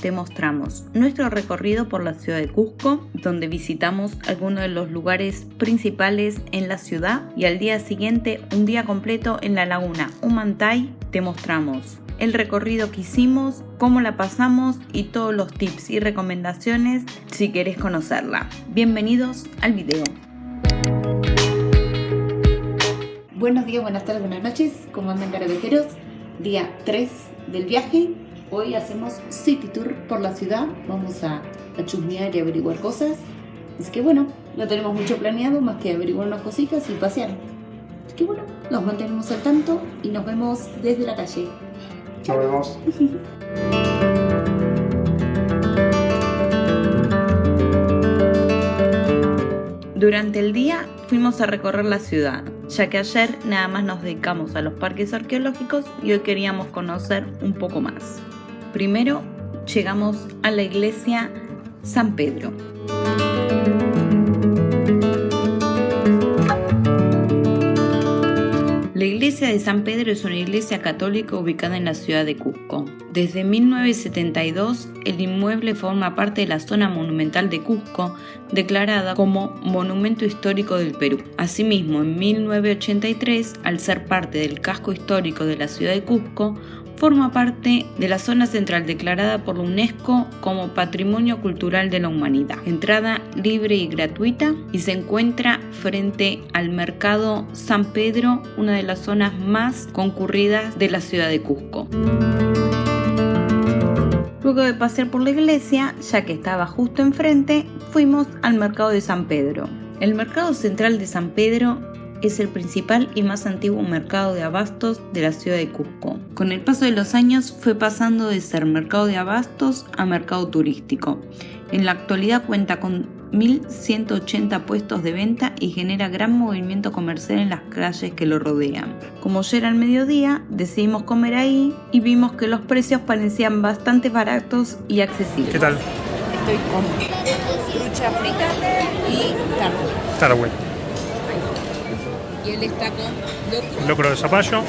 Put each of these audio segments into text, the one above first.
te mostramos nuestro recorrido por la ciudad de Cusco, donde visitamos algunos de los lugares principales en la ciudad, y al día siguiente, un día completo en la laguna Humantay, te mostramos el recorrido que hicimos, cómo la pasamos y todos los tips y recomendaciones si querés conocerla. Bienvenidos al video. Buenos días, buenas tardes, buenas noches. ¿Cómo andan, carabejeros? Día 3 del viaje. Hoy hacemos city tour por la ciudad. Vamos a chusmear y averiguar cosas. Así que bueno, no tenemos mucho planeado más que averiguar unas cositas y pasear. Así que bueno, los mantenemos al tanto y nos vemos desde la calle. Nos vemos. Durante el día fuimos a recorrer la ciudad, ya que ayer nada más nos dedicamos a los parques arqueológicos y hoy queríamos conocer un poco más. Primero llegamos a la iglesia San Pedro. La iglesia de San Pedro es una iglesia católica ubicada en la ciudad de Cusco. Desde 1972, el inmueble forma parte de la zona monumental de Cusco, declarada como Monumento Histórico del Perú. Asimismo, en 1983, al ser parte del casco histórico de la ciudad de Cusco, forma parte de la zona central declarada por la UNESCO como Patrimonio Cultural de la Humanidad. Entrada libre y gratuita y se encuentra frente al Mercado San Pedro, una de las zonas más concurridas de la ciudad de Cusco. Luego de pasear por la iglesia, ya que estaba justo enfrente, fuimos al Mercado de San Pedro. El Mercado Central de San Pedro es el principal y más antiguo mercado de abastos de la ciudad de Cusco. Con el paso de los años fue pasando de ser mercado de abastos a mercado turístico. En la actualidad cuenta con 1.180 puestos de venta y genera gran movimiento comercial en las calles que lo rodean. Como ya era el mediodía, decidimos comer ahí y vimos que los precios parecían bastante baratos y accesibles. ¿Qué tal? Estoy con trucha frita y carne. Está bueno. Y él está con Locro de zapallo.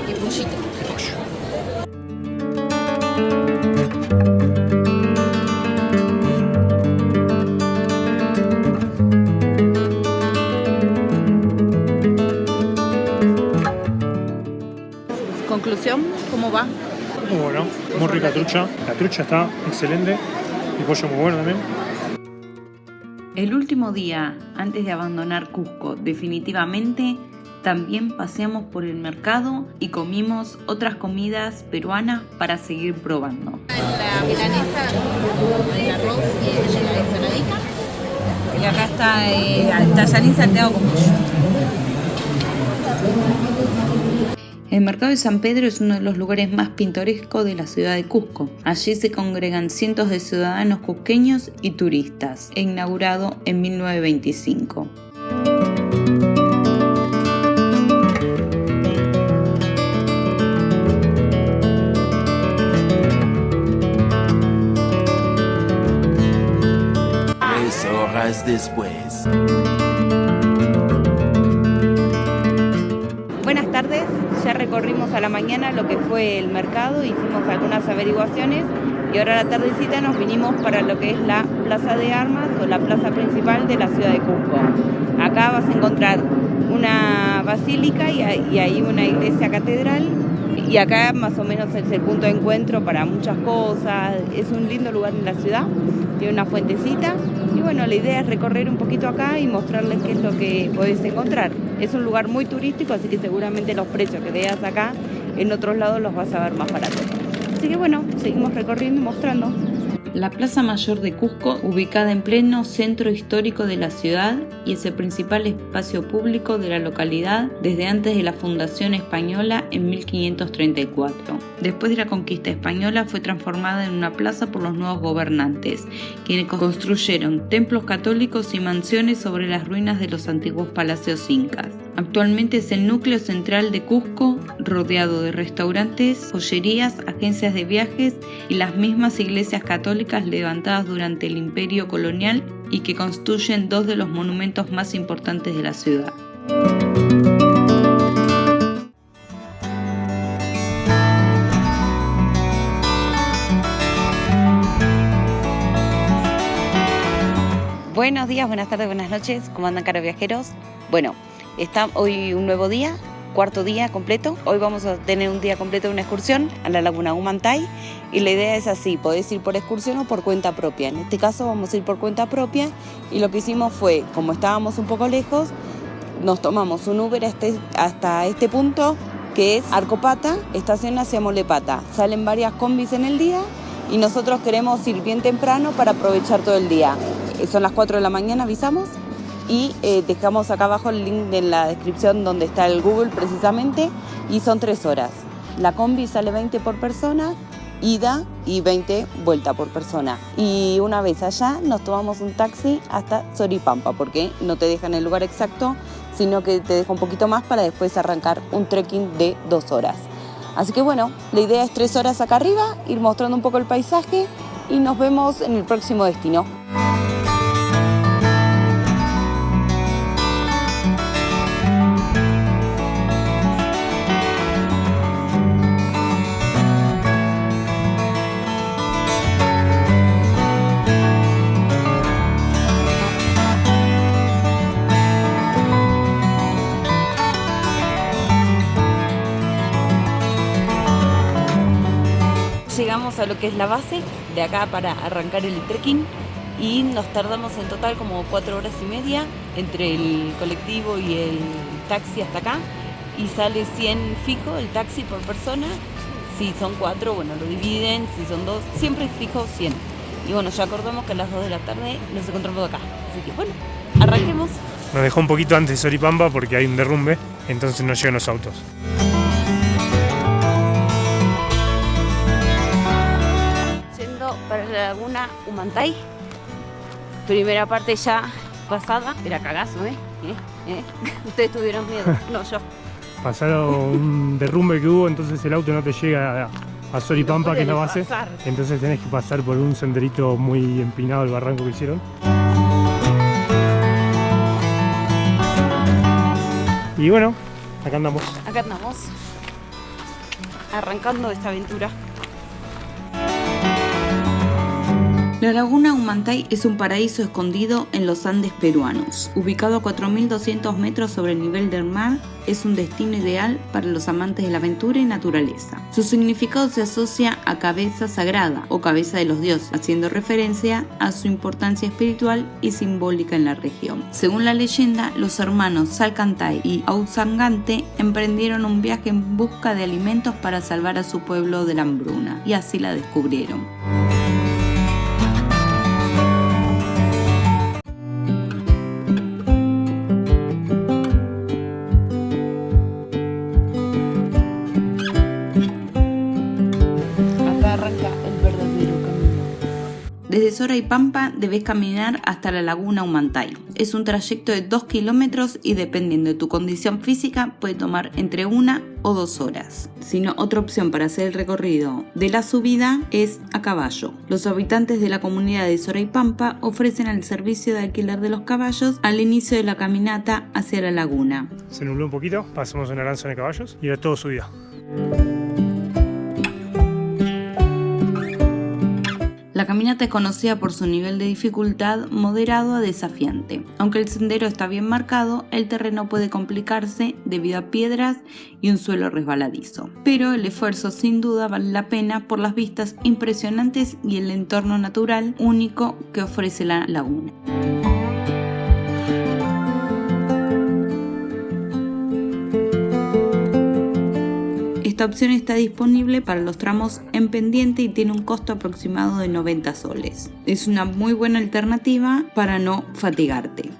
y pollito. Conclusión, ¿cómo va? Muy bueno, muy rica trucha. La trucha está excelente. El pollo muy bueno también. El último día, antes de abandonar Cusco definitivamente, también paseamos por el mercado y comimos otras comidas peruanas para seguir probando. La milanesa, el arroz y la ensaladita. Y acá está el tallarín salteado con pollo. El mercado de San Pedro es uno de los lugares más pintorescos de la ciudad de Cusco. Allí se congregan cientos de ciudadanos cusqueños y turistas, inaugurado en 1925. Tres horas después. Buenas tardes, ya recorrimos a la mañana lo que fue el mercado, hicimos algunas averiguaciones y ahora a la tardecita nos vinimos para lo que es la plaza de armas o la plaza principal de la ciudad de Cusco. Acá vas a encontrar una basílica y ahí una iglesia catedral, y acá más o menos es el punto de encuentro para muchas cosas. Es un lindo lugar en la ciudad, tiene una fuentecita y bueno, la idea es recorrer un poquito acá y mostrarles qué es lo que podés encontrar. Es un lugar muy turístico, así que seguramente los precios que veas acá en otros lados los vas a ver más baratos. Así que bueno, seguimos recorriendo y mostrando. La Plaza Mayor de Cusco, ubicada en pleno centro histórico de la ciudad, y es el principal espacio público de la localidad desde antes de la fundación española en 1534. Después de la conquista española fue transformada en una plaza por los nuevos gobernantes, quienes construyeron templos católicos y mansiones sobre las ruinas de los antiguos palacios incas. Actualmente es el núcleo central de Cusco, rodeado de restaurantes, joyerías, agencias de viajes y las mismas iglesias católicas levantadas durante el imperio colonial y que constituyen dos de los monumentos más importantes de la ciudad. Buenos días, buenas tardes, buenas noches. ¿Cómo andan, caros viajeros? Bueno, está hoy un nuevo día, cuarto día completo. Hoy vamos a tener un día completo de una excursión a la laguna Humantay. Y la idea es así, podés ir por excursión o por cuenta propia. En este caso vamos a ir por cuenta propia. Y lo que hicimos fue, como estábamos un poco lejos, nos tomamos un Uber hasta este punto, que es Arcopata, estación hacia Molepata. Salen varias combis en el día y nosotros queremos ir bien temprano para aprovechar todo el día. Son las 4 de la mañana, avisamos, y dejamos acá abajo el link en la descripción donde está el Google precisamente, y son 3 horas. La combi sale 20 por persona, ida, y 20 vuelta por persona. Y una vez allá nos tomamos un taxi hasta Soripampa, porque no te deja en el lugar exacto, sino que te deja un poquito más para después arrancar un trekking de 2 horas. Así que bueno, la idea es 3 horas acá arriba, ir mostrando un poco el paisaje y nos vemos en el próximo destino. Llegamos a lo que es la base de acá para arrancar el trekking y nos tardamos en total como 4 horas y media entre el colectivo y el taxi hasta acá, y sale 100 fijo el taxi por persona. Si son 4, bueno, lo dividen, si son 2, siempre es fijo 100. Y bueno, ya acordamos que a las 2 de la tarde nos encontramos acá, así que bueno, arranquemos. Nos dejó un poquito antes de Soripampa porque hay un derrumbe, entonces no llegan los autos. Para la laguna Humantay, primera parte ya pasada, era cagazo, Ustedes tuvieron miedo, no yo. Pasaron un derrumbe que hubo, entonces el auto no te llega a Soripampa, que es la base. Pasar. Entonces tenés que pasar por un senderito muy empinado, el barranco que hicieron. Y bueno, acá andamos. Acá andamos, arrancando esta aventura. La laguna Humantay es un paraíso escondido en los Andes peruanos. Ubicado a 4.200 metros sobre el nivel del mar, es un destino ideal para los amantes de la aventura y naturaleza. Su significado se asocia a cabeza sagrada o cabeza de los dioses, haciendo referencia a su importancia espiritual y simbólica en la región. Según la leyenda, los hermanos Salcantay y Ausangante emprendieron un viaje en busca de alimentos para salvar a su pueblo de la hambruna, y así la descubrieron. Desde Soripampa debes caminar hasta la laguna Humantay. Es un trayecto de 2 kilómetros y dependiendo de tu condición física puede tomar entre 1 o 2 horas. Si no, otra opción para hacer el recorrido de la subida es a caballo. Los habitantes de la comunidad de Soripampa ofrecen el servicio de alquiler de los caballos al inicio de la caminata hacia la laguna. Se nubló un poquito, pasamos una lanza de caballos y era todo subida. La caminata es conocida por su nivel de dificultad moderado a desafiante. Aunque el sendero está bien marcado, el terreno puede complicarse debido a piedras y un suelo resbaladizo. Pero el esfuerzo sin duda vale la pena por las vistas impresionantes y el entorno natural único que ofrece la laguna. Esta opción está disponible para los tramos en pendiente y tiene un costo aproximado de 90 soles. Es una muy buena alternativa para no fatigarte.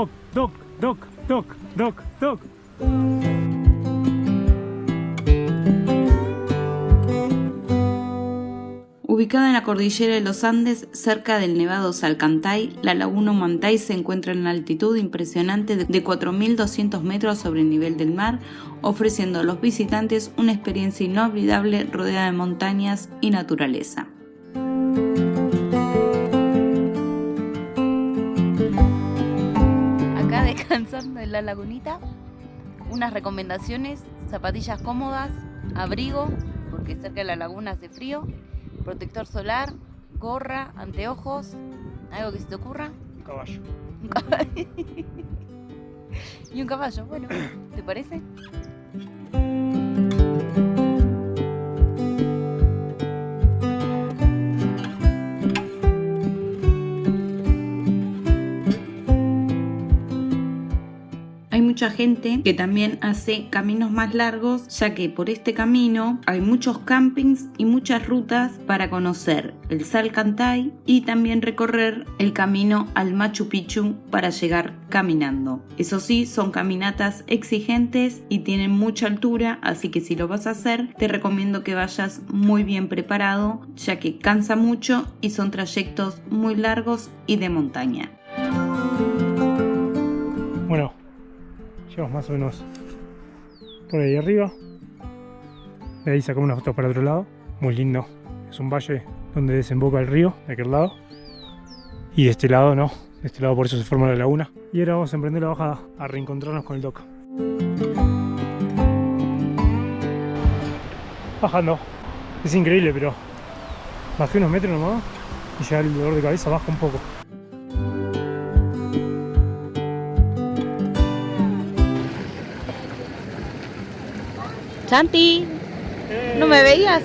Doc. Ubicada en la cordillera de los Andes, cerca del Nevado Salcantay, la laguna Humantay se encuentra en una altitud impresionante de 4.200 metros sobre el nivel del mar, ofreciendo a los visitantes una experiencia inolvidable rodeada de montañas y naturaleza. Acá descansando en la lagunita. Unas recomendaciones: zapatillas cómodas, abrigo, porque cerca de la laguna hace frío, protector solar, gorra, anteojos, algo que se te ocurra. Un caballo. Un caballo. Y un caballo, bueno, ¿te parece? Hay mucha gente que también hace caminos más largos, ya que por este camino hay muchos campings y muchas rutas para conocer el Salcantay y también recorrer el camino al Machu Picchu para llegar caminando. Eso sí, son caminatas exigentes y tienen mucha altura, así que si lo vas a hacer, te recomiendo que vayas muy bien preparado, ya que cansa mucho y son trayectos muy largos y de montaña. Bueno, llegamos más o menos por ahí arriba. De ahí sacamos una foto para el otro lado. Muy lindo. Es un valle donde desemboca el río, de aquel lado. Y de este lado no. De este lado por eso se forma la laguna. Y ahora vamos a emprender la bajada, a reencontrarnos con el dock. Bajando. Es increíble, pero bajé unos metros nomás y ya el dolor de cabeza baja un poco. Santi, ¿no me veías?